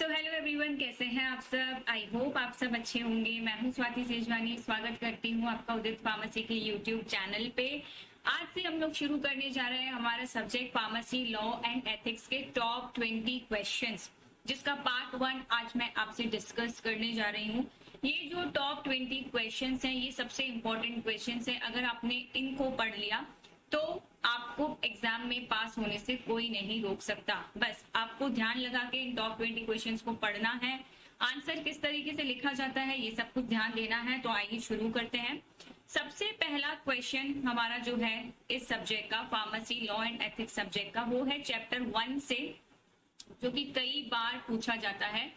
So hello everyone, कैसे हैं आप सब। आई होप आप सब अच्छे होंगे। मैं हूं स्वाति सेजवानी, स्वागत करती हूं आपका उदित फार्मेसी के यूट्यूब चैनल पे। आज से हम लोग शुरू करने जा रहे हैं हमारा subject pharmacy law and ethics के टॉप 20 क्वेश्चंस, जिसका पार्ट 1 आज मैं आपसे डिस्कस करने जा रही हूँ। ये जो टॉप 20 क्वेश्चंस हैं, ये सबसे इंपॉर्टेंट क्वेश्चंस हैं। अगर आपने इनको पढ़ लिया तो आपको एग्जाम में पास होने से कोई नहीं रोक सकता। बस आपको ध्यान लगा के इन टॉप 20 क्वेश्चंस को पढ़ना है। आंसर किस तरीके से लिखा जाता है ये सब कुछ ध्यान देना है। तो आइए शुरू करते हैं। सबसे पहला क्वेश्चन हमारा जो है इस सब्जेक्ट का, pharmacy law and ethics subject का, वो है चैप्टर 1 से, जो कि कई बार पूछा जाता है।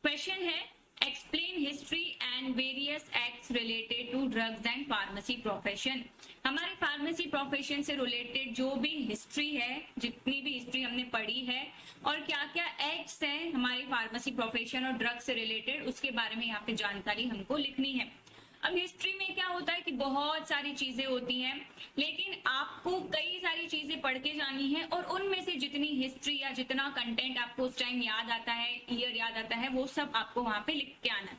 क्वेश्चन है, explain history and various acts related to drugs and pharmacy profession. हमारे फार्मेसी प्रोफेशन से रिलेटेड जो भी हिस्ट्री है, जितनी भी हिस्ट्री हमने पढ़ी है, और क्या क्या एक्ट्स हैं हमारे फार्मेसी प्रोफेशन और ड्रग्स से रिलेटेड, उसके बारे में यहाँ पे जानकारी हमको लिखनी है। अब हिस्ट्री में क्या होता है कि बहुत सारी चीजें होती हैं, लेकिन आपको कई सारी चीजें पढ़ के जानी है, और उनमें से जितनी हिस्ट्री या जितना कंटेंट आपको उस टाइम याद आता है, ईयर याद आता है, वो सब आपको वहां पे लिख के आना है।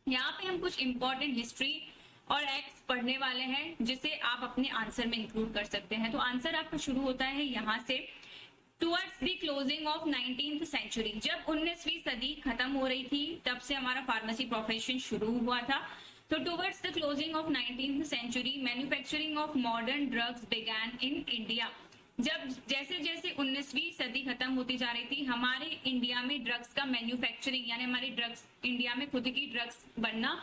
यहाँ पे हम कुछ इंपॉर्टेंट हिस्ट्री और एक्ट्स पढ़ने वाले हैं, जिसे आप अपने आंसर में इंक्लूड कर सकते हैं। तो आंसर आपका शुरू होता है यहाँ से, towards the closing of 19th century. जब 19वीं सदी खत्म हो रही थी, तब से हमारा फार्मेसी प्रोफेशन शुरू हुआ था। तो towards the closing of 19th century, manufacturing of modern drugs began in India. जब जैसे जैसे 19वीं सदी खत्म होती जा रही थी, हमारे इंडिया में ड्रग्स का मैन्युफैक्चरिंग, यानी हमारी ड्रग्स, इंडिया में खुद की ड्रग्स बनना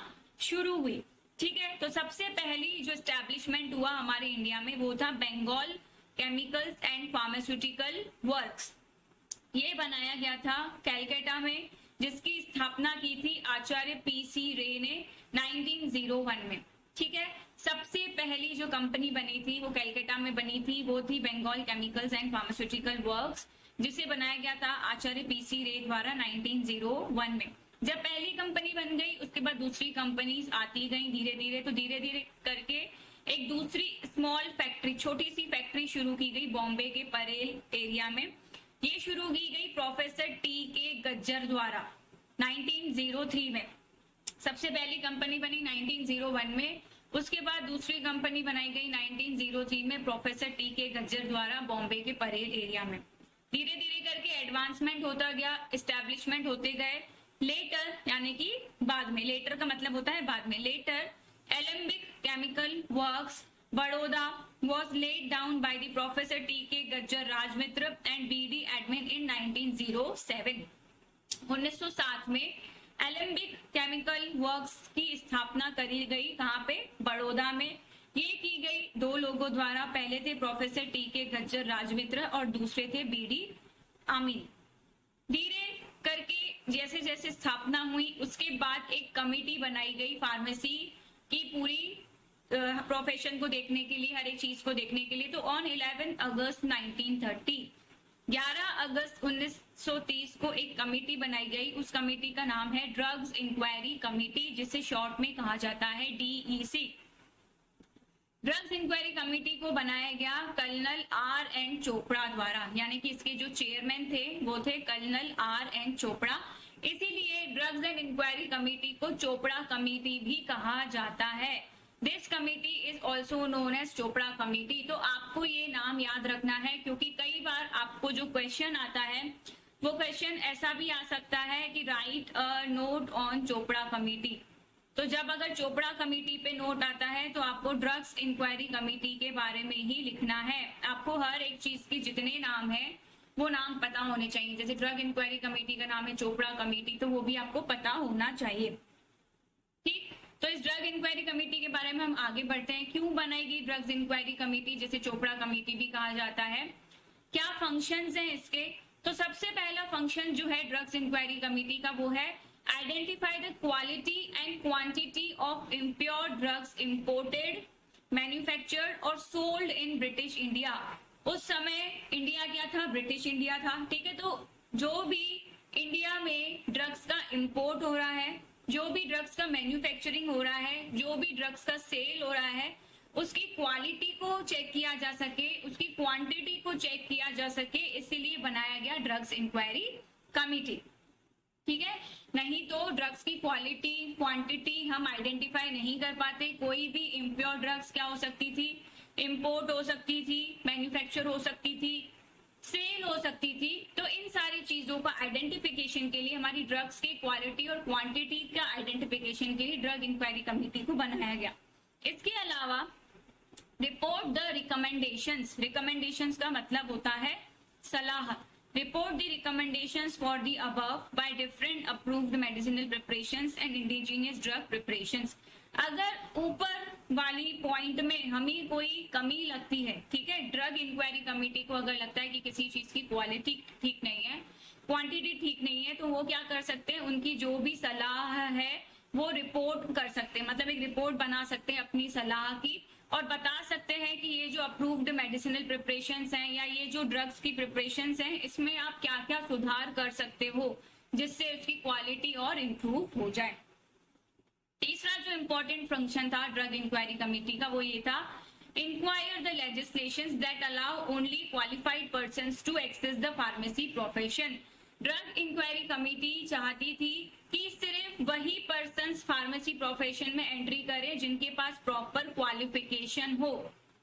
शुरू हुई। ठीक है, तो सबसे पहली जो एस्टैब्लिशमेंट हुआ हमारे इंडिया में, वो था Bengal chemicals and pharmaceutical works. ये बनाया गया था कैलकाटा में, जिसकी स्थापना की थी आचार्य पीसी रे ने 1901 में। ठीक है, सबसे पहली जो कंपनी बनी थी वो कैलकाटा में बनी थी, वो थी Bengal chemicals and pharmaceutical works, जिसे बनाया गया था आचार्य पीसी रे द्वारा 1901 में। जब पहली कंपनी बन गई, उसके बाद दूसरी कंपनीज आती गई धीरे धीरे। तो धीरे धीरे करके एक दूसरी स्मॉल फैक्ट्री, छोटी सी फैक्ट्री शुरू की गई बॉम्बे के परेल एरिया में। ये शुरू की गई प्रोफेसर टी के गज्जर द्वारा 1903 में। सबसे पहली कंपनी बनी 1901 में, उसके बाद दूसरी कंपनी बनाई गई 1903 में प्रोफेसर टी के गज्जर द्वारा बॉम्बे के परेल एरिया में। धीरे धीरे करके एडवांसमेंट होता गया, एस्टैब्लिशमेंट होते गए। लेटर, यानी कि बाद में, लेटर का मतलब होता है बाद में, later Alembic chemical works Baroda was laid down by the Professor T.K. Gajjar Rajmitra and B.D. Admin in 1907। 1907 में एलेम्बिक केमिकल वर्क्स की स्थापना करी गई। कहाँ पे? बड़ौदा में। ये की गई दो लोगों द्वारा। पहले थे प्रोफेसर टी के गज्जर राजमित्र और दूसरे थे बीडी आमीन। धीरे करके जैसे जैसे स्थापना हुई, उसके बाद एक कमेटी बनाई गई फार्मेसी की पूरी प्रोफेशन को देखने के लिए, हर एक चीज को देखने के लिए। तो ऑन 11 अगस्त 1930, 11 अगस्त 1930 को एक कमेटी बनाई गई। उस कमेटी का नाम है ड्रग्स इंक्वायरी कमेटी, जिसे शॉर्ट में कहा जाता है डीईसी। ड्रग्स इंक्वायरी कमेटी को बनाया गया कर्नल R.N. चोपड़ा द्वारा, यानी कि इसके जो चेयरमैन थे वो थे कर्नल R.N. चोपड़ा। इसीलिए ड्रग्स एंड इंक्वायरी कमेटी को चोपड़ा कमेटी भी कहा जाता है। This committee is also known as Chopra committee. तो आपको ये नाम याद रखना है, क्योंकि कई बार आपको जो क्वेश्चन आता है, वो क्वेश्चन ऐसा भी आ सकता है कि right a note on Chopra committee. तो जब अगर चोपड़ा कमेटी पे नोट आता है, तो आपको ड्रग्स इंक्वायरी कमेटी के बारे में ही लिखना है। आपको हर एक चीज के जितने नाम है वो नाम पता होने चाहिए। जैसे ड्रग इंक्वायरी कमेटी का नाम है चोपड़ा कमेटी, तो वो भी आपको पता होना चाहिए। ठीक, तो इस ड्रग इंक्वायरी कमेटी के बारे में हम आगे बढ़ते हैं। क्यों बनाई गई ड्रग्स इंक्वायरी कमेटी, जिसे चोपड़ा कमेटी भी कहा जाता है? क्या फंक्शंस हैं इसके? तो सबसे पहला फंक्शन जो है ड्रग्स इंक्वायरी कमेटी का, वो है identify the quality and quantity of impure drugs imported, manufactured और सोल्ड इन ब्रिटिश इंडिया। उस समय इंडिया क्या था? ब्रिटिश इंडिया था। ठीक है, तो जो भी इंडिया में ड्रग्स का इंपोर्ट हो रहा है, जो भी ड्रग्स का मैन्युफैक्चरिंग हो रहा है, जो भी ड्रग्स का सेल हो रहा है, उसकी क्वालिटी को चेक किया जा सके, उसकी क्वांटिटी को चेक किया जा सके, इसीलिए बनाया गया ड्रग्स इंक्वायरी कमेटी। ठीक है। नहीं तो ड्रग्स की क्वालिटी क्वांटिटी हम आइडेंटिफाई नहीं कर पाते। कोई भी इम्प्योर ड्रग्स क्या हो सकती थी, इंपोर्ट हो सकती थी, मैन्युफैक्चर हो सकती थी, सेल हो सकती थी। तो इन सारी चीजों का आइडेंटिफिकेशन के लिए, हमारी ड्रग्स की क्वालिटी और क्वांटिटी का आइडेंटिफिकेशन के लिए ड्रग इंक्वायरी कमेटी को बनाया गया। इसके अलावा रिपोर्ट द रिकमेंडेशंस, रिकमेंडेशंस का मतलब होता है सलाह। Report the recommendations for the above by different approved medicinal preparations and indigenous drug preparations. अगर ऊपर वाली पॉइंट में हमें कोई कमी लगती है, ठीक है, ड्रग इंक्वायरी कमेटी को अगर लगता है कि किसी चीज की क्वालिटी ठीक नहीं है, क्वांटिटी ठीक नहीं है, तो वो क्या कर सकते हैं, उनकी जो भी सलाह है वो रिपोर्ट कर सकते हैं, मतलब एक रिपोर्ट बना सकते हैं अपनी सलाह की, और बता सकते हैं कि ये जो अप्रूव्ड मेडिसिनल प्रिपरेशंस हैं या ये जो ड्रग्स की प्रिपरेशंस हैं, इसमें आप क्या क्या सुधार कर सकते हो जिससे उसकी क्वालिटी और इम्प्रूव हो जाए। तीसरा जो इम्पोर्टेंट फंक्शन था ड्रग इंक्वायरी कमेटी का, वो ये था, inquire the legislations that allow only qualified persons to access the pharmacy profession. Drug inquiry committee चाहती थी कि सिर्फ वही पर्सन्स फार्मेसी प्रोफेशन में एंट्री करें जिनके पास प्रॉपर क्वालिफिकेशन हो,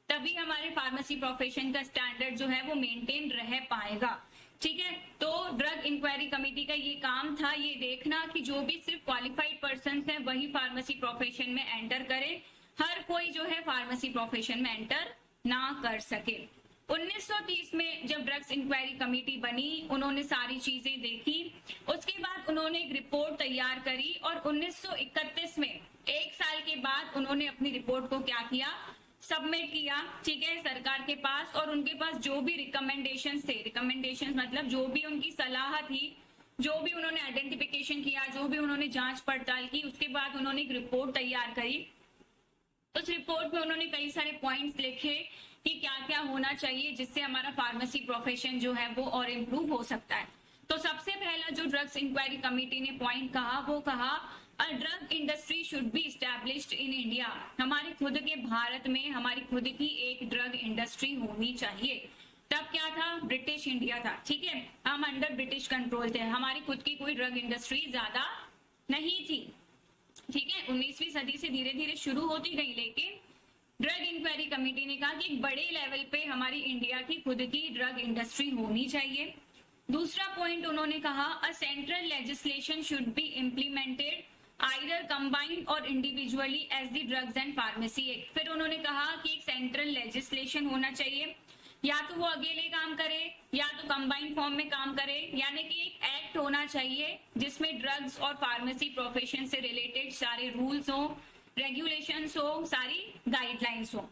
तभी हमारे फार्मेसी प्रोफेशन का स्टैंडर्ड जो है वो मेंटेन रह पाएगा। ठीक है, तो ड्रग इंक्वायरी कमेटी का ये काम था, ये देखना कि जो भी सिर्फ क्वालिफाइड पर्सन्स हैं वही फार्मेसी प्रोफेशन में एंटर करें, हर कोई जो है फार्मेसी प्रोफेशन में एंटर ना कर सके। 1930 में जब ड्रग्स इंक्वायरी कमेटी बनी, उन्होंने सारी चीजें देखी, उसके बाद उन्होंने एक रिपोर्ट तैयार करी और 1931 में, एक साल के बाद, उन्होंने अपनी रिपोर्ट को क्या किया, सबमिट किया, ठीक है, सरकार के पास। और उनके पास जो भी रिकमेंडेशंस थे, रिकमेंडेशंस मतलब जो भी उनकी सलाह थी, जो भी उन्होंने आइडेंटिफिकेशन किया, जो भी उन्होंने जांच पड़ताल की, उसके बाद उन्होंने एक रिपोर्ट तैयार करी। उस रिपोर्ट में उन्होंने कई सारे पॉइंट्स लिखे कि क्या क्या होना चाहिए जिससे हमारा फार्मेसी प्रोफेशन जो है वो और इम्प्रूव हो सकता है। तो सबसे पहला जो ड्रग्स इंक्वायरी कमेटी ने पॉइंट कहा, वो कहा a drug industry should be established in India. हमारे खुद के भारत में हमारी खुद की एक ड्रग इंडस्ट्री होनी चाहिए। तब क्या था, ब्रिटिश इंडिया था, ठीक है, हम अंडर ब्रिटिश कंट्रोल थे, हमारी खुद की कोई ड्रग इंडस्ट्री ज्यादा नहीं थी, ठीक है। 19वीं सदी से धीरे धीरे शुरू होती गई, लेकिन ड्रग इंक्वायरी कमेटी ने कहा कि एक बड़े लेवल पे हमारी इंडिया की खुद की ड्रग इंडस्ट्री होनी चाहिए। दूसरा पॉइंट उन्होंने कहा a central legislation should be implemented either combined or individually as the drugs and pharmacy act. फिर उन्होंने कहा कि एक सेंट्रल लेजिस्लेशन होना चाहिए, या तो वो अकेले काम करे या तो कंबाइंड फॉर्म में काम करे, यानी कि एक एक्ट होना चाहिए जिसमें ड्रग्स और फार्मेसी प्रोफेशन से रिलेटेड सारे रूल्स हो, रेगुलेशंस हो, सारी गाइडलाइंस हो।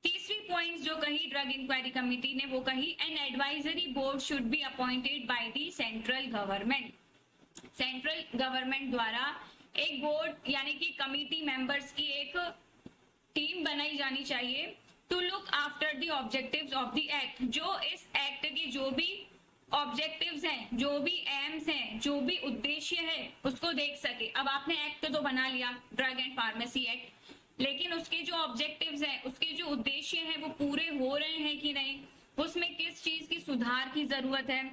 तीसरी पॉइंट जो कही ड्रग इंक्वायरी कमेटी ने, वो कही an advisory board should be appointed by the central government. Central government द्वारा एक बोर्ड यानी कि कमेटी मेंबर्स की एक टीम बनाई जानी चाहिए to look after the objectives of the act. जो इस एक्ट के जो भी ऑब्जेक्टिव्स हैं, जो भी एम्स हैं, जो भी उद्देश्य है, उसको देख सके। अब आपने एक्ट तो बना लिया, ड्रग एंड फार्मेसी एक्ट, लेकिन उसके जो ऑब्जेक्टिव्स हैं, उसके जो उद्देश्य हैं, वो पूरे हो रहे हैं कि नहीं, उसमें किस चीज की सुधार की जरूरत है,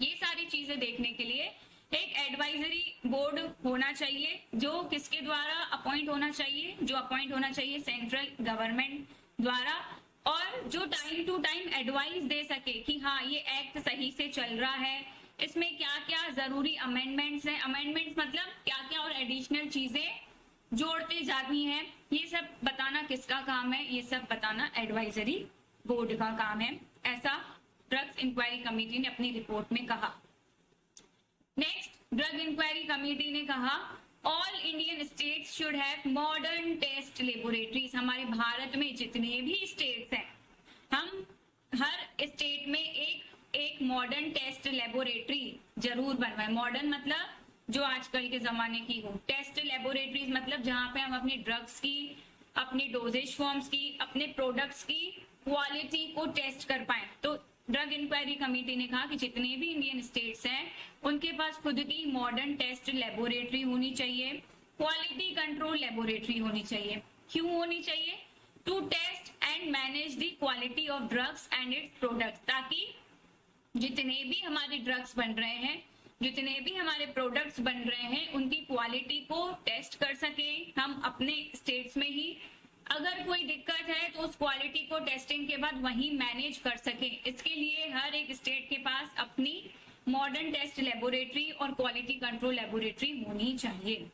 ये सारी चीजें देखने के लिए एक एडवाइजरी बोर्ड होना चाहिए, जो किसके द्वारा अपॉइंट होना चाहिए, जो अपॉइंट होना चाहिए सेंट्रल गवर्नमेंट द्वारा, और जो टाइम टू टाइम एडवाइस दे सके कि हाँ ये एक्ट सही से चल रहा है, इसमें क्या क्या जरूरी अमेंडमेंट्स हैं, अमेंडमेंट्स मतलब क्या क्या और एडिशनल चीजें जोड़ते जाती हैं, ये सब बताना किसका काम है, ये सब बताना एडवाइजरी बोर्ड का काम है। ऐसा ड्रग्स इंक्वायरी कमेटी ने अपनी रिपोर्ट में कहा। नेक्स्ट, ड्रग इंक्वायरी कमेटी ने कहा all Indian states should have modern test laboratories. हमारे भारत में जितने भी स्टेट्स हैं, हम हर स्टेट में एक मॉडर्न टेस्ट लेबोरेटरी जरूर बनवाएं। मॉडर्न मतलब जो आजकल के जमाने की हो, टेस्ट लेबोरेटरीज मतलब जहां पे हम अपनी ड्रग्स की, अपनी डोजेज फॉर्म्स की, अपने प्रोडक्ट्स की क्वालिटी को टेस्ट कर पाए। तो ड्रग इंक्वायरी कमेटी ने कहा कि जितने भी इंडियन स्टेट्स हैं उनके पास खुद की मॉडर्न टेस्ट लेबोरेटरी होनी चाहिए, क्वालिटी कंट्रोल लेबोरेटरी होनी चाहिए। क्यों होनी चाहिए? To test and manage the quality of drugs and its products, ताकि जितने भी हमारे ड्रग्स बन रहे हैं जितने भी हमारे प्रोडक्ट्स बन रहे हैं उनकी क्वालिटी को टेस्ट कर सके हम अपने स्टेट्स में ही। अगर कोई दिक्कत है तो उस क्वालिटी को टेस्टिंग के बाद वहीं मैनेज कर सके। इसके लिए हर एक स्टेट के पास अपनी मॉडर्न टेस्ट लेबोरेटरी और क्वालिटी कंट्रोल लेबोरेटरी होनी चाहिए।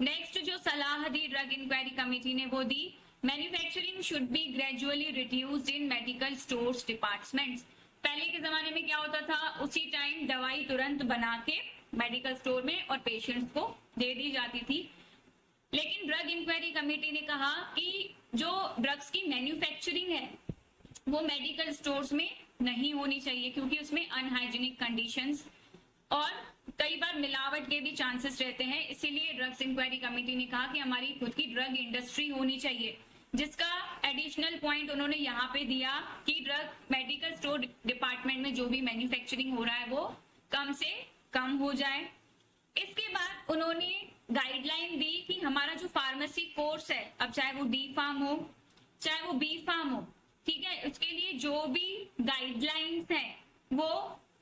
नेक्स्ट जो सलाह दी ड्रग इंक्वायरी कमेटी ने वो दी, manufacturing should be gradually reduced in medical stores departments. पहले के जमाने में क्या होता था, उसी टाइम दवाई तुरंत बना के मेडिकल स्टोर में और पेशेंट्स को दे दी जाती थी। लेकिन ड्रग इंक्वायरी कमेटी ने कहा कि जो ड्रग्स की मैन्युफैक्चरिंग है वो मेडिकल स्टोर्स में नहीं होनी चाहिए, क्योंकि उसमें अनहाइजीनिक कंडीशंस और कई बार मिलावट के भी चांसेस रहते हैं। इसीलिए ड्रग्स इंक्वायरी कमेटी ने कहा कि हमारी खुद की ड्रग इंडस्ट्री होनी चाहिए, जिसका एडिशनल पॉइंट उन्होंने यहाँ पे दिया कि ड्रग मेडिकल स्टोर डिपार्टमेंट में जो भी मैन्युफैक्चरिंग हो रहा है वो कम से कम हो जाए। इसके बाद उन्होंने गाइडलाइन दी कि हमारा जो फार्मेसी कोर्स है, अब चाहे वो डी फार्म हो चाहे वो बी फार्म हो, ठीक है, उसके लिए जो भी गाइडलाइंस है वो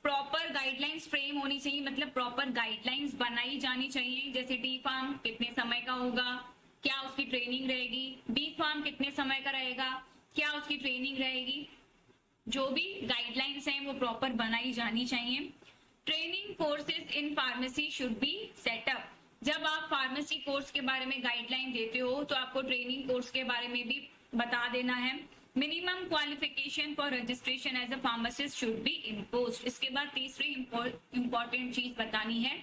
प्रॉपर गाइडलाइंस फ्रेम होनी चाहिए, मतलब प्रॉपर गाइडलाइंस बनाई जानी चाहिए। जैसे डी फार्म कितने समय का होगा, क्या उसकी ट्रेनिंग रहेगी, बी फार्म कितने समय का रहेगा, क्या उसकी ट्रेनिंग रहेगी, जो भी गाइडलाइंस हैं वो प्रॉपर बनाई जानी चाहिए। Training courses in pharmacy should be set up. जब आप फार्मेसी कोर्स के बारे में गाइडलाइन देते हो तो आपको ट्रेनिंग कोर्स के बारे में भी बता देना है। Minimum qualification for registration as a pharmacist should be imposed. इसके बाद तीसरी इंपॉर्टेंट चीज बतानी है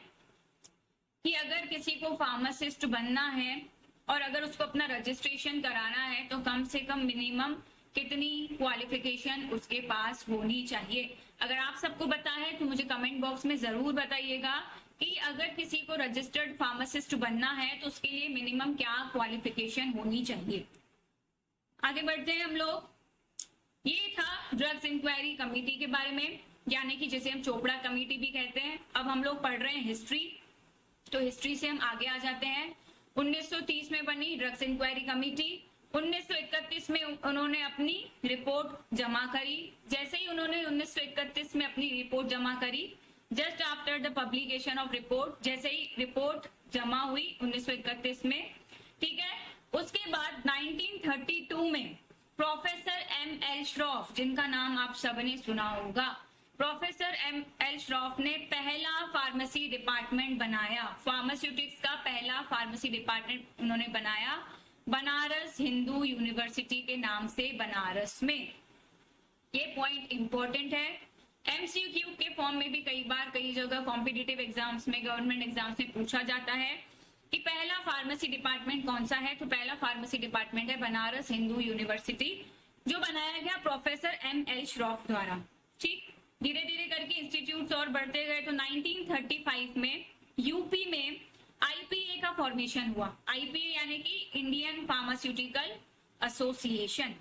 कि अगर किसी को फार्मासिस्ट बनना है और अगर उसको अपना रजिस्ट्रेशन कराना है तो कम से कम मिनिमम कितनी क्वालिफिकेशन उसके पास होनी चाहिए। अगर आप सबको पता है तो मुझे कमेंट बॉक्स में जरूर बताइएगा कि अगर किसी को रजिस्टर्ड फार्मासिस्ट बनना है तो उसके लिए मिनिमम क्या क्वालिफिकेशन होनी चाहिए। आगे बढ़ते हैं हम लोग। ये था ड्रग्स इंक्वायरी कमेटी के बारे में, यानी कि जिसे हम चोपड़ा कमेटी भी कहते हैं। अब हम लोग पढ़ रहे हैं हिस्ट्री, तो हिस्ट्री से हम आगे आ जाते हैं। 1930 में बनी ड्रग्स इंक्वायरी कमेटी। 1931 में उन्होंने अपनी रिपोर्ट जमा करी। जैसे ही उन्होंने 1931 में अपनी रिपोर्ट जमा करी, just after the publication of report, जैसे ही रिपोर्ट जमा हुई 1931 में, ठीक है, उसके बाद 1932 में प्रोफेसर M.L. श्रॉफ, जिनका नाम आप सबने सुना होगा, प्रोफेसर M.L. श्रॉफ ने पहला फार्मेसी डिपार्टमेंट बनाया। फार्मास्यूटिक्स का पहला फार्मेसी डिपार्टमेंट उन्होंने बनाया बनारस हिंदू यूनिवर्सिटी के नाम से, बनारस में। ये पॉइंट इंपॉर्टेंट है, एमसीक्यू के फॉर्म में भी कई बार कई जगह कॉम्पिटिटिव एग्जाम्स में, गवर्नमेंट एग्जाम्स में पूछा जाता है कि पहला फार्मेसी डिपार्टमेंट कौन सा है। तो पहला फार्मेसी डिपार्टमेंट है बनारस हिंदू यूनिवर्सिटी, जो बनाया गया प्रोफेसर M.L. श्रॉफ द्वारा। ठीक, धीरे धीरे करके इंस्टीट्यूट्स और बढ़ते गए। तो 1935 में यूपी में IPA का फॉर्मेशन हुआ। IPA यानी कि इंडियन फार्मास्यूटिकल एसोसिएशन।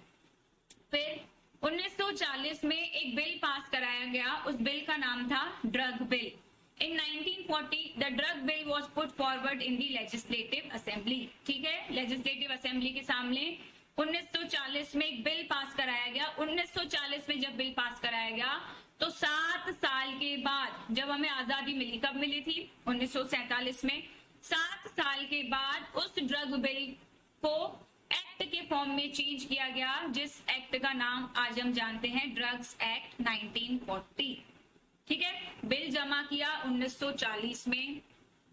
फिर 1940 में एक बिल पास कराया गया, उस बिल का नाम था drug bill. In 1940 the drug bill was put forward in the legislative assembly। ठीक है, लेजिस्लेटिव असेंबली के सामने 1940 में एक बिल पास कराया गया। 1940 में जब बिल पास कराया गया तो 7 साल के बाद, जब हमें आजादी मिली, कब मिली थी, 1947 में, 7 साल के बाद उस ड्रग बिल को एक्ट के फॉर्म में चेंज किया गया, जिस एक्ट का नाम आज हम जानते हैं ड्रग्स एक्ट 1940। ठीक है, बिल जमा किया 1940 में,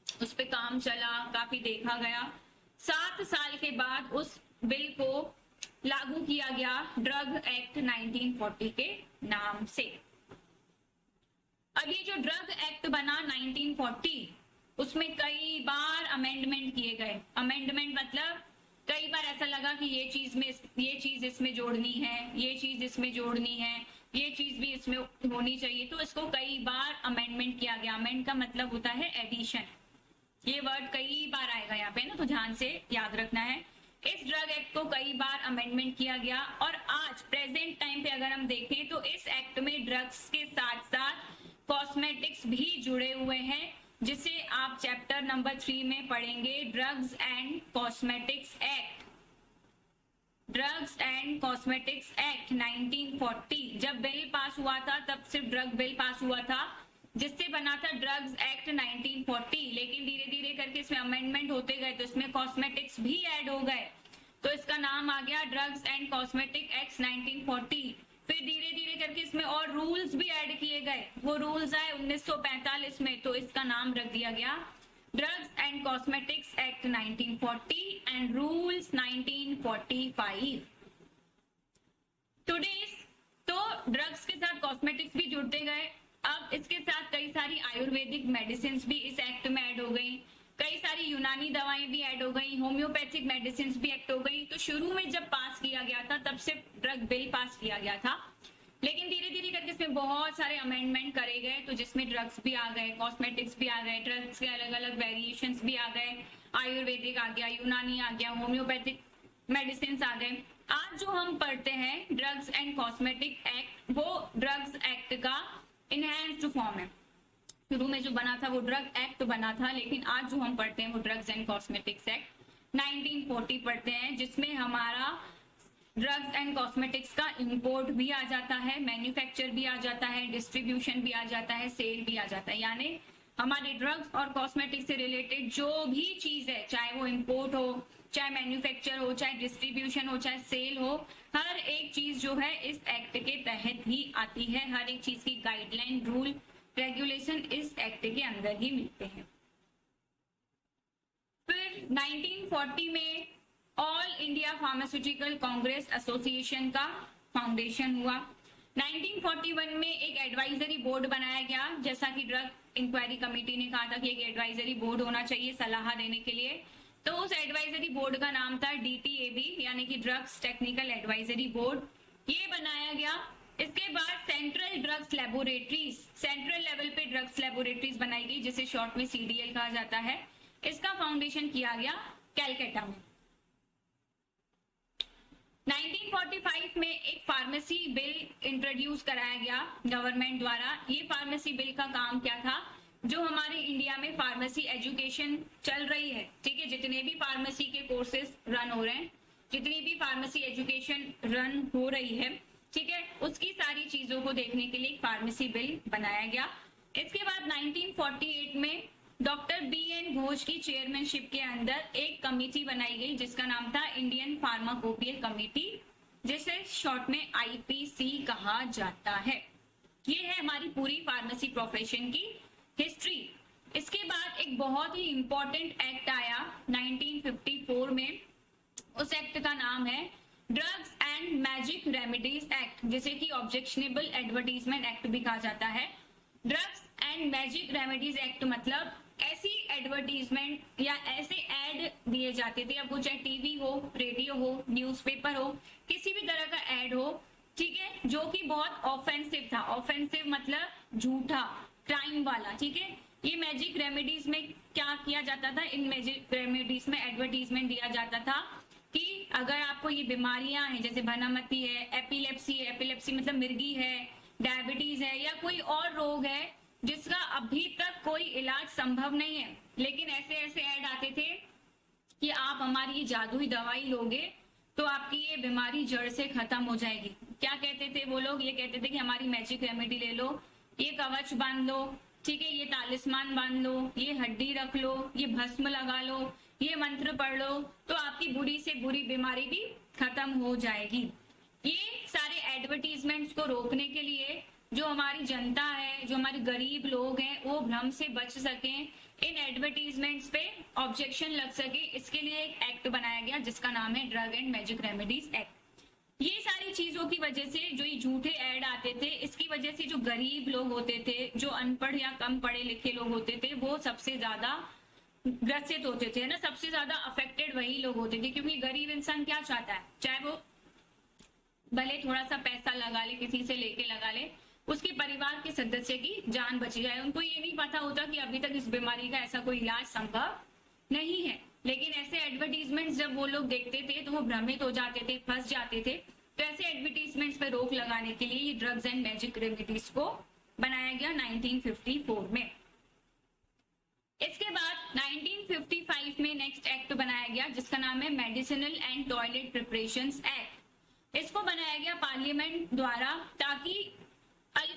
उस पे काम चला, काफी देखा गया। 7 साल के बाद उस बिल को लागू किया गया ड्रग एक्ट 1940 के नाम से। अब ये जो ड्रग एक्ट बना 1940, उसमें कई बार अमेंडमेंट किए गए। अमेंडमेंट मतलब कई बार ऐसा लगा कि ये चीज इसमें जोड़नी है, ये चीज इसमें जोड़नी है, ये चीज भी इसमें होनी चाहिए, तो इसको कई बार अमेंडमेंट किया गया। अमेंड का मतलब होता है एडिशन। ये वर्ड कई बार आएगा यहाँ पे ना, तो ध्यान से याद रखना है। इस ड्रग एक्ट को कई बार अमेंडमेंट किया गया और आज प्रेजेंट टाइम पे अगर हम देखें तो इस एक्ट में ड्रग्स के साथ साथ कॉस्मेटिक्स भी जुड़े हुए हैं, जिसे आप चैप्टर नंबर 3 में पढ़ेंगे, drugs and cosmetics act. Drugs and cosmetics act 1940 जब बिल पास हुआ था तब सिर्फ ड्रग बिल पास हुआ था, जिससे बना था ड्रग्स एक्ट 1940, लेकिन धीरे धीरे करके इसमें अमेंडमेंट होते गए तो इसमें कॉस्मेटिक्स भी ऐड हो गए, तो इसका नाम आ गया ड्रग्स एंड कॉस्मेटिक एक्ट 1940। फिर धीरे धीरे करके इसमें और रूल्स भी ऐड किए गए, वो रूल्स आए 1945 में, तो इसका नाम रख दिया गया drugs and cosmetics act 1940 and rules 1945। Today's तो ड्रग्स के साथ कॉस्मेटिक्स भी जुड़ते गए। अब इसके साथ कई सारी आयुर्वेदिक मेडिसिन भी इस एक्ट में ऐड हो गई, कई सारी यूनानी दवाएं भी ऐड हो गई, होम्योपैथिक मेडिसिन भी एक्ट हो गई। तो शुरू में जब पास किया गया था तब से ड्रग बिल पास किया गया था, लेकिन धीरे धीरे करके इसमें बहुत सारे अमेंडमेंट करे गए, तो जिसमें ड्रग्स भी आ गए, कॉस्मेटिक्स भी आ गए, ड्रग्स के अलग अलग वेरिएशंस भी आ गए, आयुर्वेदिक आ गया, यूनानी आ गया, होम्योपैथिक मेडिसिन आ गए। आज जो हम पढ़ते हैं ड्रग्स एंड कॉस्मेटिक एक्ट, वो ड्रग्स एक्ट का इनहैंस्ड फॉर्म है। शुरू में जो बना था वो ड्रग एक्ट बना था, लेकिन आज जो हम पढ़ते हैं वो ड्रग्स एंड कॉस्मेटिक्स एक्ट 1940 पढ़ते हैं, जिसमें हमारा ड्रग्स एंड कॉस्मेटिक्स का इंपोर्ट भी आ जाता है, मैन्युफैक्चर भी आ जाता है, डिस्ट्रीब्यूशन भी आ जाता है, सेल भी आ जाता है। यानी हमारे ड्रग्स और कॉस्मेटिक्स से रिलेटेड जो भी चीज है, चाहे वो इंपोर्ट हो, चाहे मैन्युफैक्चर हो, चाहे डिस्ट्रीब्यूशन हो, चाहे सेल हो, हर एक चीज जो है इस एक्ट के तहत ही आती है। हर एक चीज की गाइडलाइन, रूल, रेगुलेशन इस एक्ट के अंदर ही मिलते हैं। फिर 1940 में all India pharmaceutical Congress association का फाउंडेशन हुआ। 1941 में एक एडवाइजरी बोर्ड बनाया गया, जैसा कि ड्रग इंक्वायरी कमेटी ने कहा था कि एक एडवाइजरी बोर्ड होना चाहिए सलाह देने के लिए, तो उस एडवाइजरी बोर्ड का नाम था DTAB, यानी कि ड्रग्स टेक्निकल एडवाइजरी बोर्ड। ये बनाया गया। इसके बाद central drugs laboratories, central level पे ड्रग्स लेबोरेटरीज बनाई गई, जिसे शॉर्ट में CDL कहा जाता है। इसका फाउंडेशन किया गया कैलकाटा में। 1945 में एक फार्मेसी बिल इंट्रोड्यूस कराया गया गवर्नमेंट द्वारा। ये फार्मेसी बिल का काम क्या था, जो हमारे इंडिया में फार्मेसी एजुकेशन चल रही है, ठीक है, जितने भी फार्मेसी के कोर्सेज रन हो रहे हैं, जितनी भी फार्मेसी एजुकेशन रन हो रही है, ठीक है, उसकी सारी चीजों को देखने के लिए एक फार्मेसी बिल बनाया गया। इसके बाद 1948 में डॉक्टर BN घोष की चेयरमैनशिप के अंदर एक कमेटी बनाई गई, जिसका नाम था इंडियन फार्माकोपियर कमेटी, जिसे शॉर्ट में IPC कहा जाता है। ये है हमारी पूरी फार्मेसी प्रोफेशन की हिस्ट्री। इसके बाद एक बहुत ही इंपॉर्टेंट एक्ट आया 1954 में। उस एक्ट का नाम है drugs and magic remedies act, जिसे कि ऑब्जेक्शनेबल एडवर्टीजमेंट एक्ट भी कहा जाता है। Drugs and magic remedies act मतलब ऐसी एडवर्टीजमेंट या ऐसे एड दिए जाते थे, अब वो चाहे टीवी हो, रेडियो हो, न्यूज़पेपर हो, किसी भी तरह का एड हो, ठीक है, जो कि बहुत ऑफेंसिव था। ऑफेंसिव मतलब झूठा, क्राइम वाला, ठीक है। ये मैजिक रेमेडीज में क्या किया जाता था, इन मैजिक रेमेडीज में एडवर्टीजमेंट दिया जाता था कि अगर आपको ये बीमारियां हैं, जैसे भनामती है, एपिलेप्सी मतलब मिर्गी है, डायबिटीज है, या कोई और रोग है जिसका अभी तक कोई इलाज संभव नहीं है, लेकिन ऐसे ऐसे ऐड आते थे कि आप हमारी ये जादुई दवाई लोगे तो आपकी ये बीमारी जड़ से खत्म हो जाएगी। क्या कहते थे वो लोग, ये कहते थे कि हमारी मैजिक रेमेडी ले लो, ये कवच बांध लो, ठीक है, ये तालिस्मान बांध लो, ये हड्डी रख लो, ये भस्म लगा लो, ये मंत्र पढ़ लो, तो आपकी बुरी से बुरी बीमारी भी खत्म हो जाएगी। ये सारे एडवर्टीजमेंट्स को रोकने के लिए जो हमारी जनता है, जो हमारे गरीब लोग हैं, वो भ्रम से बच सकें, इन एडवर्टीजमेंट्स पे ऑब्जेक्शन लग सके, इसके लिए एक एक्ट बनाया गया जिसका नाम है drug and magic remedies act. ये सारी चीजों की वजह से जो ये झूठे ऐड आते थे, इसकी वजह से जो गरीब लोग होते थे, जो अनपढ़ या कम पढ़े लिखे लोग होते थे, वो सबसे ज्यादा ग्रसित होते थे ना, सबसे ज्यादा अफेक्टेड वही लोग होते थे। क्योंकि गरीब इंसान क्या चाहता है, चाहे वो भले थोड़ा सा पैसा लगा ले, किसी से लेके लगा ले, उसके परिवार के सदस्य की जान बच जाए। उनको ये नहीं पता होता कि अभी तक इस बीमारी का ऐसा कोई इलाज संभव नहीं है, लेकिन ऐसे एडवर्टीजमेंट्स जब वो लोग देखते थे तो वो भ्रमित हो जाते थे, फंस जाते थे। तो ऐसे एडवर्टीजमेंट्स पे रोक लगाने के लिए ये ड्रग्स एंड मैजिक रेमेडीज को बनाया गया 1954 में। इसके बाद 1955 में नेक्स्ट एक्ट बनाया गया जिसका नाम है medicinal and toilet preparations act. इसको बनाया गया पार्लियामेंट द्वारा ताकि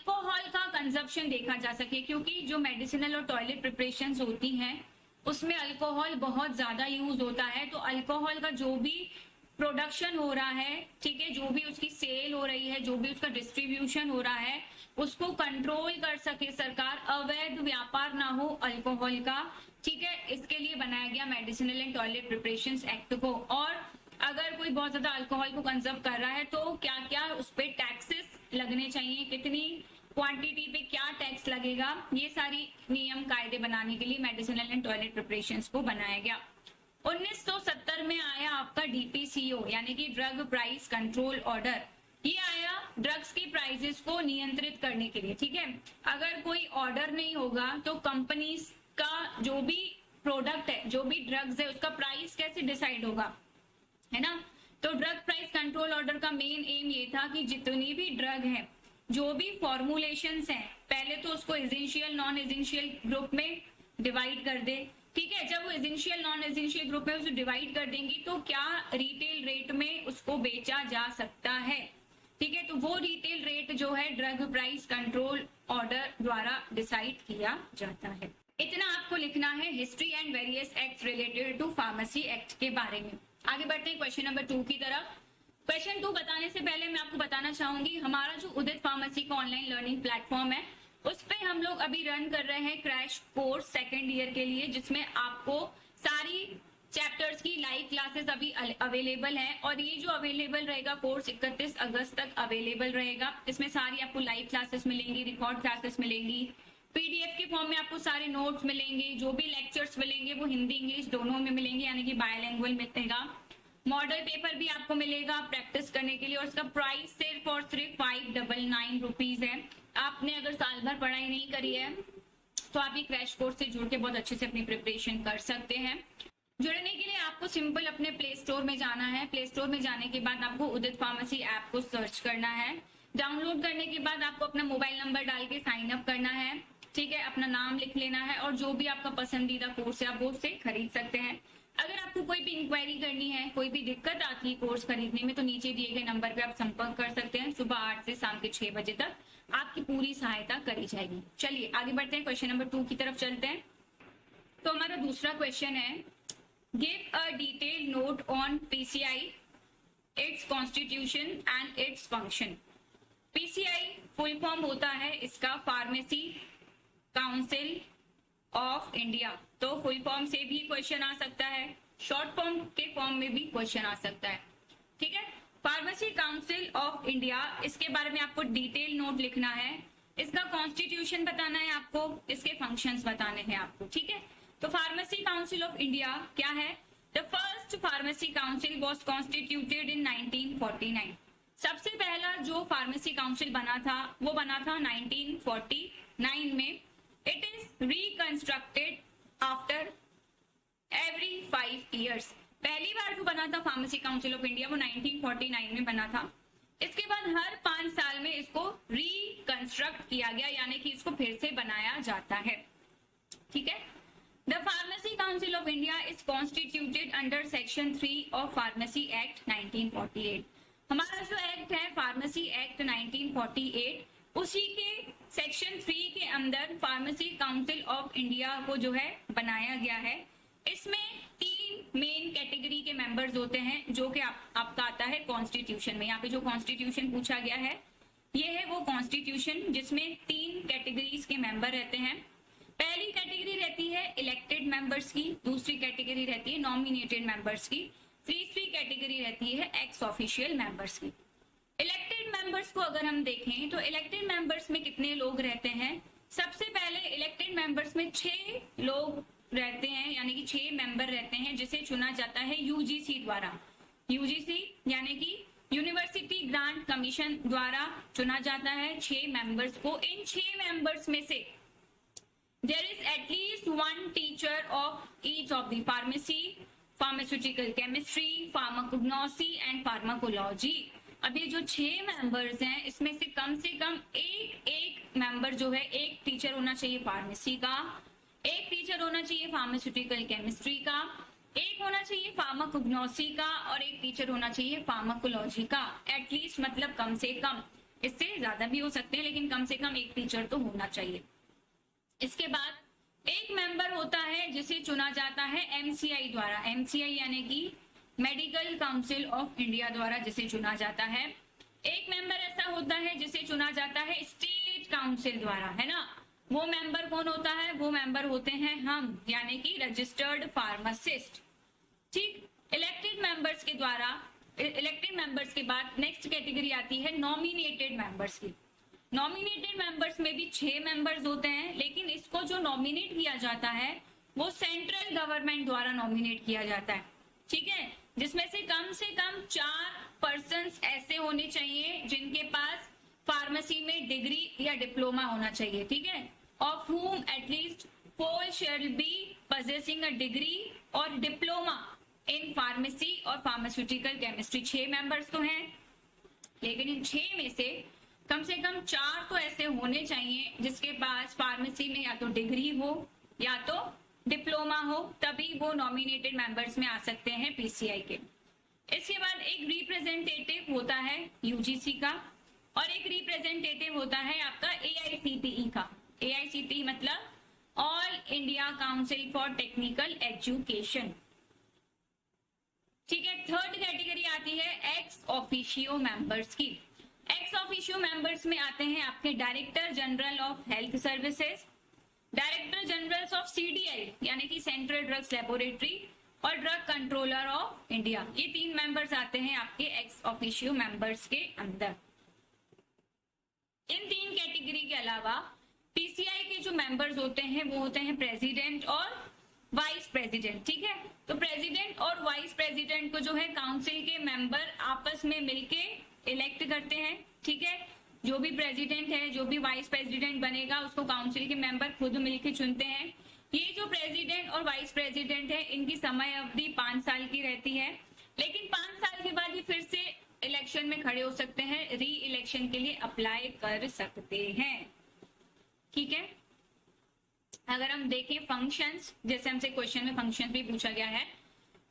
अल्कोहल का कंजप्शन देखा जा सके, क्योंकि जो मेडिसिनल और टॉयलेट प्रिपरेशंस होती हैं उसमें अल्कोहल बहुत ज्यादा यूज होता है। तो अल्कोहल का जो भी प्रोडक्शन हो रहा है, ठीक है, जो भी उसकी सेल हो रही है, जो भी उसका डिस्ट्रीब्यूशन हो रहा है, उसको कंट्रोल कर सके सरकार, अवैध व्यापार ना हो अल्कोहल का, ठीक है, इसके लिए बनाया गया medicinal and toilet preparations act को। और अगर कोई बहुत ज्यादा अल्कोहल को कंजर्व कर रहा है तो क्या क्या उस पर टैक्सेस लगने चाहिए, कितनी क्वांटिटी पे क्या टैक्स लगेगा, ये सारी नियम कायदे बनाने के लिए मेडिसिनल एंड टॉयलेट प्रिपरेशंस को बनाया गया। 1970 में आया आपका डीपीसीओ यानी कि ड्रग प्राइस कंट्रोल ऑर्डर। ये आया ड्रग्स की प्राइसेस को नियंत्रित करने के लिए, ठीक है। अगर कोई ऑर्डर नहीं होगा तो कंपनीज का जो भी प्रोडक्ट है, जो भी ड्रग्स है, उसका प्राइस कैसे डिसाइड होगा, है ना। तो ड्रग प्राइस कंट्रोल ऑर्डर का मेन एम ये था कि जितनी भी ड्रग है, जो भी फॉर्मुलेशंस हैं, पहले तो उसको एसेंशियल नॉन एसेंशियल ग्रुप में डिवाइड कर दे, ठीक है। जब वो एसेंशियल नॉन एसेंशियल ग्रुप में उसे डिवाइड कर देंगी तो क्या रिटेल रेट में उसको बेचा जा सकता है, ठीक है। तो वो रिटेल रेट जो है ड्रग प्राइस कंट्रोल ऑर्डर द्वारा डिसाइड किया जाता है। इतना आपको लिखना है history and various act related to pharmacy act के बारे में। आगे बढ़ते हैं क्वेश्चन नंबर 2 की तरफ। क्वेश्चन 2 बताने से पहले मैं आपको बताना चाहूंगी, हमारा जो उदित फार्मेसी का ऑनलाइन लर्निंग प्लेटफॉर्म है उस पे हम लोग अभी रन कर रहे हैं क्रैश कोर्स सेकेंड ईयर के लिए, जिसमें आपको सारी चैप्टर्स की लाइव क्लासेस अभी अवेलेबल है। और ये जो अवेलेबल रहेगा कोर्स 31 अगस्त तक अवेलेबल रहेगा। इसमें सारी आपको लाइव क्लासेस मिलेंगी, रिकॉर्ड क्लासेस मिलेंगी, पीडीएफ के फॉर्म में आपको सारे नोट्स मिलेंगे, जो भी लेक्चर्स मिलेंगे वो हिंदी इंग्लिश दोनों में मिलेंगे, यानी कि बायलैंग्वेज मिलेगा। मॉडल पेपर भी आपको मिलेगा प्रैक्टिस करने के लिए, और इसका प्राइस सिर्फ और सिर्फ 599 रुपीज है। आपने अगर साल भर पढ़ाई नहीं करी है तो आप ये क्रैश कोर्स से जुड़ के बहुत अच्छे से अपनी प्रिपरेशन कर सकते हैं। जुड़ने के लिए आपको सिंपल अपने प्ले स्टोर में जाना है। प्ले स्टोर में जाने के बाद आपको उदित फार्मेसी ऐप को सर्च करना है। डाउनलोड करने के बाद आपको अपना मोबाइल नंबर डाल के साइन अप करना है, ठीक है, अपना नाम लिख लेना है, और जो भी आपका पसंदीदा कोर्स है आप वो उससे खरीद सकते हैं। अगर आपको कोई भी इंक्वायरी करनी है, कोई भी दिक्कत आती है कोर्स खरीदने में, तो नीचे दिए गए नंबर पे आप संपर्क कर सकते हैं। सुबह 8 से शाम के 6 बजे तक आपकी पूरी सहायता करी जाएगी। चलिए आगे बढ़ते हैं, क्वेश्चन नंबर 2 की तरफ चलते हैं। तो हमारा दूसरा क्वेश्चन है, give a detail note on PCI, it's constitution and its function. PCI full form होता है इसका फार्मेसी काउंसिल ऑफ इंडिया। तो फुल फॉर्म से भी क्वेश्चन आ सकता है, शॉर्ट फॉर्म के फॉर्म में भी क्वेश्चन आ सकता है, ठीक है। फार्मेसी काउंसिल ऑफ इंडिया, इसके बारे में आपको डिटेल नोट लिखना है, इसका कॉन्स्टिट्यूशन बताना है आपको, इसके फंक्शंस बताने हैं आपको, ठीक है। तो फार्मेसी काउंसिल ऑफ इंडिया क्या है? The first pharmacy council was constituted इन 1949। सबसे पहला जो फार्मेसी काउंसिल बना था वो बना था 1949 में। It is reconstructed after every 5 years। पहली बार जो बना था फार्मेसी काउंसिल ऑफ इंडिया वो 1949 में बना था। इसके बाद हर 5 साल में इसको रिकंस्ट्रक्ट किया गया, यानी कि इसको फिर से बनाया जाता है, ठीक है। The pharmacy council of India is constituted under section 3 of pharmacy act 1948। हमारा जो एक्ट है फार्मेसी एक्ट 1948, उसी के सेक्शन 3 के अंदर फार्मेसी काउंसिल ऑफ इंडिया को जो है बनाया गया है। इसमें 3 मेन कैटेगरी के मेंबर्स होते हैं, जो कि आपका आता है कॉन्स्टिट्यूशन में। यहाँ पे जो कॉन्स्टिट्यूशन पूछा गया है ये है वो कॉन्स्टिट्यूशन, जिसमें 3 कैटेगरीज के मेंबर रहते हैं। पहली कैटेगरी रहती है इलेक्टेड मेंबर्स की, दूसरी कैटेगरी रहती है नॉमिनेटेड मेंबर्स की, तीसरी कैटेगरी रहती है एक्स ऑफिशियल मेंबर्स की। इलेक्टेड मेंबर्स को अगर हम देखें तो इलेक्टेड मेंबर्स में कितने लोग रहते हैं? सबसे पहले इलेक्टेड मेंबर्स में 6 लोग रहते हैं, यानी कि 6 मेंबर रहते हैं, जिसे चुना जाता है यूजीसी द्वारा। यूजीसी यानी कि यूनिवर्सिटी ग्रांट कमीशन द्वारा चुना जाता है 6 मेंबर्स को। इन 6 मेंबर्स में से there is at least one teacher of each of the pharmacy, pharmaceutical chemistry, pharmacognosy and pharmacology। अब ये जो 6 मेंबर्स हैं इसमें से कम एक मेंबर जो है, एक टीचर होना चाहिए फार्मेसी का, एक टीचर होना चाहिए फार्मास्यूटिकल केमिस्ट्री का, एक होना चाहिए फार्माकोग्नोसी का, और एक टीचर होना चाहिए फार्माकोलॉजी का। एटलीस्ट मतलब कम से कम इससे ज्यादा भी हो सकते हैं, लेकिन कम से कम एक टीचर तो होना चाहिए। इसके बाद एक मेंबर होता है जिसे चुना जाता है एमसीआई द्वारा। एमसीआई यानी कि मेडिकल काउंसिल ऑफ इंडिया द्वारा जिसे चुना जाता है। एक मेंबर ऐसा होता है जिसे चुना जाता है स्टेट काउंसिल द्वारा, है ना। वो मेंबर कौन होता है? वो मेंबर होते हैं हम, यानी कि रजिस्टर्ड फार्मासिस्ट। ठीक, इलेक्टेड मेंबर्स के बाद नेक्स्ट कैटेगरी आती है नॉमिनेटेड मेंबर्स की। नॉमिनेटेड मेंबर्स में भी 6 मेंबर्स होते हैं, लेकिन इसको जो नॉमिनेट किया जाता है वो सेंट्रल गवर्नमेंट द्वारा नॉमिनेट किया जाता है। ठीक है, जिसमें से कम 4 पर्सन्स ऐसे होने चाहिए जिनके पास फार्मेसी में डिग्री या डिप्लोमा होना चाहिए। ठीक है, of whom at least 4 shall be possessing a degree और डिप्लोमा इन फार्मेसी और फार्मास्यूटिकल केमिस्ट्री। 6 मेंबर्स तो हैं, लेकिन इन 6 में से कम 4 तो ऐसे होने चाहिए जिसके पास फार्मेसी में या तो डिग्री हो या तो डिप्लोमा हो, तभी वो नॉमिनेटेड मेंबर्स में आ सकते हैं पीसीआई के। इसके बाद एक रिप्रेजेंटेटिव होता है यूजीसी का और एक रिप्रेजेंटेटिव होता है आपका एआईसीटीई का। एआईसीटीई मतलब all India council for technical education. ठीक है, थर्ड कैटेगरी आती है एक्स ऑफिशियो मेंबर्स की। एक्स ऑफिशियो मेंबर्स में आते हैं आपके director general of health services, director general of CDI यानी कि सेंट्रल ड्रग्स लेबोरेटरी और ड्रग कंट्रोलर ऑफ इंडिया। ये 3 मेंबर्स आते हैं आपके एक्स ऑफिशियो मेंबर्स के अंदर। इन 3 कैटेगरी के अलावा पीसीआई के जो मेंबर्स होते हैं वो होते हैं प्रेसिडेंट और वाइस प्रेसिडेंट। ठीक है, तो प्रेसिडेंट और वाइस प्रेसिडेंट को जो है काउंसिल के मेंबर आपस में मिलके इलेक्ट करते हैं। ठीक है, जो भी प्रेसिडेंट है, जो भी वाइस प्रेसिडेंट बनेगा, उसको काउंसिल के मेंबर खुद मिलके चुनते हैं। ये जो प्रेसिडेंट और वाइस प्रेसिडेंट है, इनकी समय अवधि 5 साल की रहती है, लेकिन 5 साल के बाद ये फिर से इलेक्शन में खड़े हो सकते हैं, री इलेक्शन के लिए अप्लाई कर सकते हैं। ठीक है, अगर हम देखें फंक्शंस, जैसे हमसे क्वेश्चन में फंक्शन भी पूछा गया है,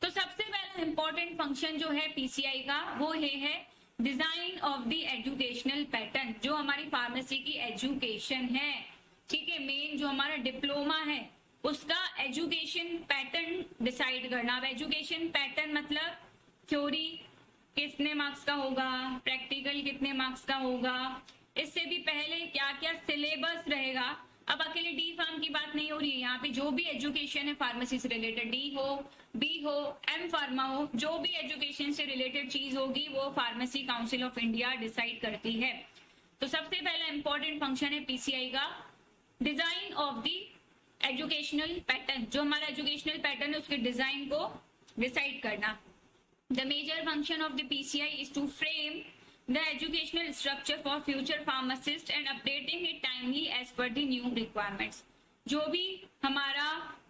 तो सबसे पहला इंपॉर्टेंट फंक्शन जो है पीसीआई का वो है design of the educational pattern. जो हमारी फार्मेसी की एजुकेशन है, ठीक है, मेन जो हमारा डिप्लोमा है उसका एजुकेशन पैटर्न डिसाइड करना। अब एजुकेशन पैटर्न मतलब थ्योरी कितने मार्क्स का होगा, प्रैक्टिकल कितने मार्क्स का होगा, इससे भी पहले क्या क्या सिलेबस रहेगा। अब अकेले डी फार्म की बात नहीं हो रही है, यहाँ पे जो भी एजुकेशन है फार्मेसी से रिलेटेड, डी हो, बी हो, एम फार्मा हो, जो भी एजुकेशन से रिलेटेड चीज होगी वो pharmacy council of India decide करती है। तो सबसे पहला इंपॉर्टेंट फंक्शन है पीसीआई का design of the educational pattern. जो हमारा एजुकेशनल पैटर्न है उसके डिजाइन को डिसाइड करना। The major function of the PCI is to frame the educational structure for future pharmacists and updating it timely as per the new requirements। जो भी हमारा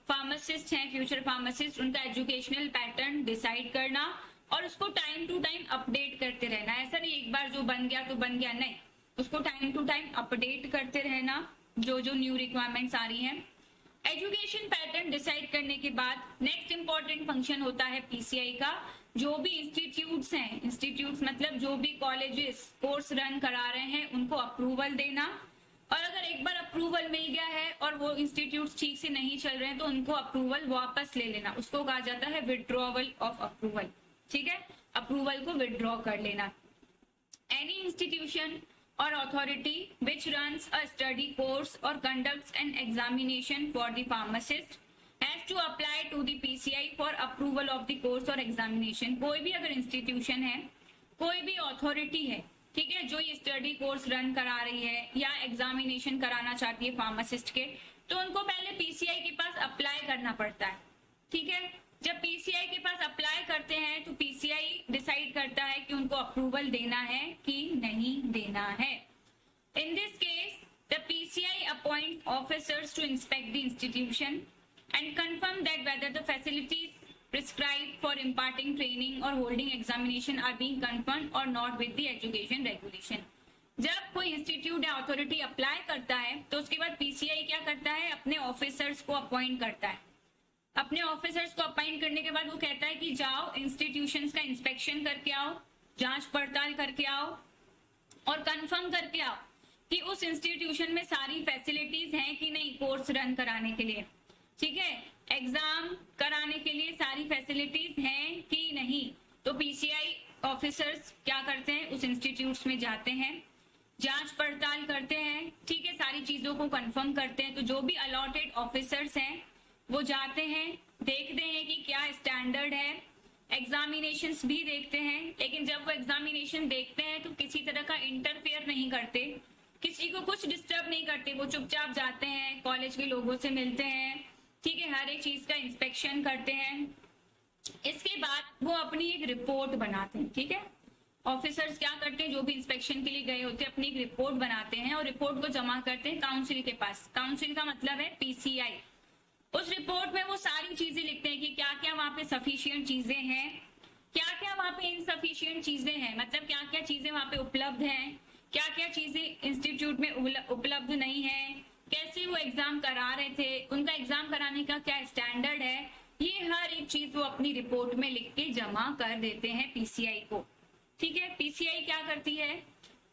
pharmacist हैं, फ्यूचर फार्मासिस्ट, उनका educational pattern decide करना और उसको time to time update करते रहना। ऐसा नहीं एक बार जो बन गया तो बन गया, नहीं, उसको टाइम टू टाइम अपडेट करते रहना जो जो न्यू रिक्वायरमेंट्स आ रही हैं। एजुकेशन पैटर्न डिसाइड करने के बाद नेक्स्ट इंपॉर्टेंट फंक्शन होता है पीसीआई का, जो भी इंस्टीट्यूट्स हैं, इंस्टीट्यूट्स मतलब जो भी कॉलेजेस कोर्स रन करा रहे हैं उनको अप्रूवल देना, और अगर एक बार अप्रूवल मिल गया है और वो इंस्टीट्यूट्स ठीक से नहीं चल रहे हैं तो उनको अप्रूवल वापस ले लेना, उसको कहा जाता है विड्रॉवल ऑफ अप्रूवल। ठीक है, अप्रूवल को विड्रॉ कर लेना। Any institution or authority which runs a study course or conducts an examination for the pharmacist has to apply to the PCI for approval of the course or examination। कोई भी अगर institution है, कोई भी authority है, ठीक है, जो ये स्टडी कोर्स रन करा रही है या एग्जामिनेशन कराना चाहती है फार्मासिस्ट के, तो उनको पहले पीसीआई के पास अप्लाई करना पड़ता है। ठीक है, जब पीसीआई के पास अप्लाई करते हैं तो पीसीआई डिसाइड करता है कि उनको अप्रूवल देना है कि नहीं देना है। In this case the PCI appoint officers to inspect the institution and confirm that whether the facilities prescribed for imparting training or holding examination are being confirmed or not with the education regulation। जब कोई institute या authority apply करता है तो उसके बाद PCI क्या करता है, अपने ऑफिसर्स को अपॉइंट करता है। अपने ऑफिसर्स को अपॉइंट करने के बाद वो कहता है कि जाओ इंस्टीट्यूशंस का इंस्पेक्शन करके आओ, जांच पड़ताल करके आओ, और कंफर्म करके आओ कि उस इंस्टीट्यूशन में सारी फैसिलिटीज हैं कि नहीं कोर्स रन कराने के लिए, ठीक है, एग्जाम कराने के लिए सारी फैसिलिटीज हैं कि नहीं। तो पीसीआई ऑफिसर्स क्या करते हैं, उस इंस्टीट्यूट्स में जाते हैं, जांच पड़ताल करते हैं, ठीक है, सारी चीजों को कंफर्म करते हैं। तो जो भी अलॉटेड ऑफिसर्स हैं वो जाते हैं, देखते हैं कि क्या स्टैंडर्ड है, एग्जामिनेशंस भी देखते हैं। लेकिन जब वो एग्जामिनेशन देखते हैं तो किसी तरह का इंटरफेयर नहीं करते, किसी को कुछ डिस्टर्ब नहीं करते, वो चुपचाप जाते हैं, कॉलेज के लोगों से मिलते हैं, ठीक है, हर एक चीज का इंस्पेक्शन करते हैं। इसके बाद वो अपनी एक रिपोर्ट बनाते हैं, ठीक है। ऑफिसर्स क्या करते हैं, जो भी इंस्पेक्शन के लिए गए होते हैं अपनी एक रिपोर्ट बनाते हैं और रिपोर्ट को जमा करते हैं काउंसिल के पास। काउंसिल का मतलब है पीसीआई। उस रिपोर्ट में वो सारी चीजें लिखते हैं कि क्या क्या वहां पे सफिशिएंट चीजें हैं, क्या क्या वहां पे इनसफिशिएंट चीजें हैं, मतलब क्या क्या चीजें वहां पे उपलब्ध हैं, क्या क्या चीजें इंस्टीट्यूट में उपलब्ध नहीं है, कैसे वो एग्जाम करा रहे थे, उनका एग्जाम कराने का क्या स्टैंडर्ड है, ये हर एक चीज वो अपनी रिपोर्ट में लिख के जमा कर देते हैं पीसीआई को, ठीक है। पीसीआई क्या करती है,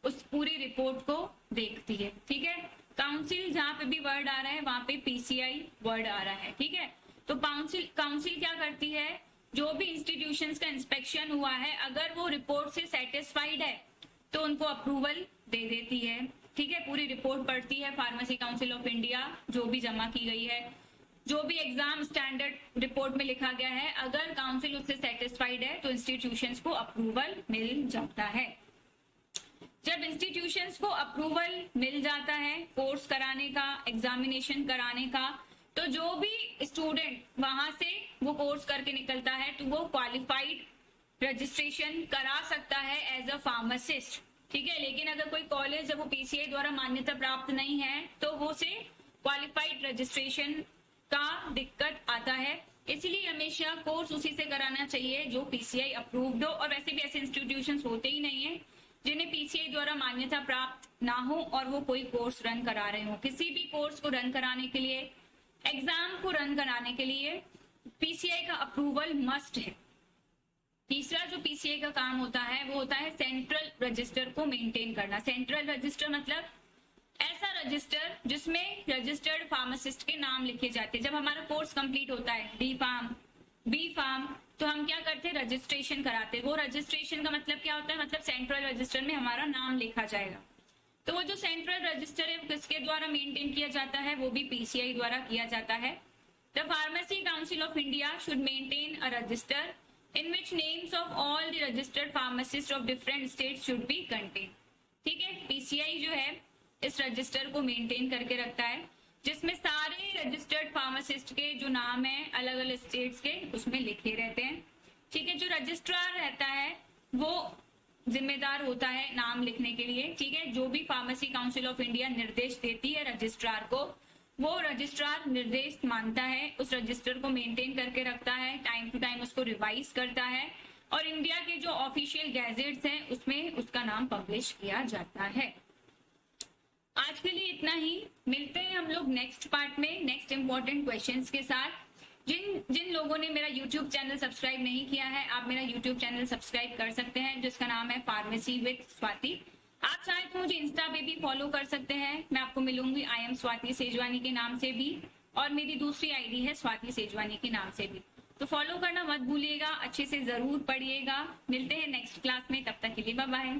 उस पूरी रिपोर्ट को देखती है, ठीक है। काउंसिल जहां पे भी वर्ड आ रहा है वहां पे पीसीआई वर्ड आ रहा है, ठीक है। तो काउंसिल क्या करती है, जो भी इंस्टीट्यूशंस का इंस्पेक्शन हुआ है अगर वो रिपोर्ट से सेटिस्फाइड है तो उनको अप्रूवल दे देती है, ठीक है। पूरी रिपोर्ट पढ़ती है फार्मेसी काउंसिल ऑफ इंडिया, जो भी जमा की गई है, जो भी एग्जाम स्टैंडर्ड रिपोर्ट में लिखा गया है, अगर काउंसिल उससे सेटिस्फाइड है तो इंस्टीट्यूशंस को अप्रूवल मिल जाता है। जब इंस्टीट्यूशंस को अप्रूवल मिल जाता है कोर्स कराने का, एग्जामिनेशन कराने का, तो जो भी स्टूडेंट वहां से वो कोर्स करके निकलता है तो वो क्वालिफाइड रजिस्ट्रेशन करा सकता है एज अ फार्मासिस्ट, ठीक है। लेकिन अगर कोई कॉलेज जब वो पीसीआई द्वारा मान्यता प्राप्त नहीं है तो वो से क्वालिफाइड रजिस्ट्रेशन का दिक्कत आता है। इसलिए हमेशा कोर्स उसी से कराना चाहिए जो पीसीआई अप्रूव्ड हो, और वैसे भी ऐसे इंस्टीट्यूशंस होते ही नहीं है जिन्हें पीसीआई द्वारा मान्यता प्राप्त ना हो और वो कोई कोर्स रन करा रहे हो। किसी भी कोर्स को रन कराने के लिए, एग्जाम को रन कराने के लिए पीसीआई का अप्रूवल मस्ट है। तीसरा जो पीसीआई का काम होता है वो होता है सेंट्रल रजिस्टर को मेंटेन करना। सेंट्रल रजिस्टर मतलब ऐसा रजिस्टर जिसमें रजिस्टर्ड फार्मासिस्ट के नाम लिखे जाते हैं। जब हमारा कोर्स कंप्लीट होता है डी फार्म, बी फार्म, तो हम क्या करते हैं, रजिस्ट्रेशन कराते हैं। वो रजिस्ट्रेशन का मतलब क्या होता है, मतलब सेंट्रल रजिस्टर में हमारा नाम लिखा जाएगा। तो वो जो सेंट्रल रजिस्टर है वो किसके द्वारा मेंटेन किया जाता है, वो भी पीसीआई द्वारा किया जाता है। The pharmacy council of India should maintain a resistor in which names of all the registered pharmacists of different states should be contained, ठीक है। पीसीआई जो है इस रजिस्टर को मेंटेन करके रखता है जिसमें सारे रजिस्टर्ड फार्मासिस्ट के जो नाम है अलग अलग स्टेट्स के उसमें लिखे रहते हैं, ठीक है। जो रजिस्ट्रार रहता है वो जिम्मेदार होता है नाम लिखने के लिए, ठीक है। जो भी फार्मेसी काउंसिल ऑफ इंडिया निर्देश देती है रजिस्ट्रार को, वो रजिस्ट्रार निर्देश मानता है, उस रजिस्टर को मेंटेन करके रखता है, टाइम टू टाइम उसको रिवाइज करता है और इंडिया के जो ऑफिशियल गैजेट्स हैं उसमें उसका नाम पब्लिश किया जाता है। आज के लिए इतना ही, मिलते हैं हम लोग नेक्स्ट पार्ट में नेक्स्ट इंपॉर्टेंट क्वेश्चंस के साथ। जिन लोगों ने मेरा यूट्यूब चैनल सब्सक्राइब नहीं किया है आप मेरा यूट्यूब चैनल सब्सक्राइब कर सकते हैं जिसका नाम है फार्मेसी विद स्वाति। आप चाहे तो मुझे इंस्टा पे भी फॉलो कर सकते हैं, मैं आपको मिलूंगी आई एम स्वाति सेजवानी के नाम से भी, और मेरी दूसरी आईडी है स्वाति सेजवानी के नाम से भी। तो फॉलो करना मत भूलिएगा, अच्छे से जरूर पढ़िएगा। मिलते हैं नेक्स्ट क्लास में, तब तक के लिए बाय बाय।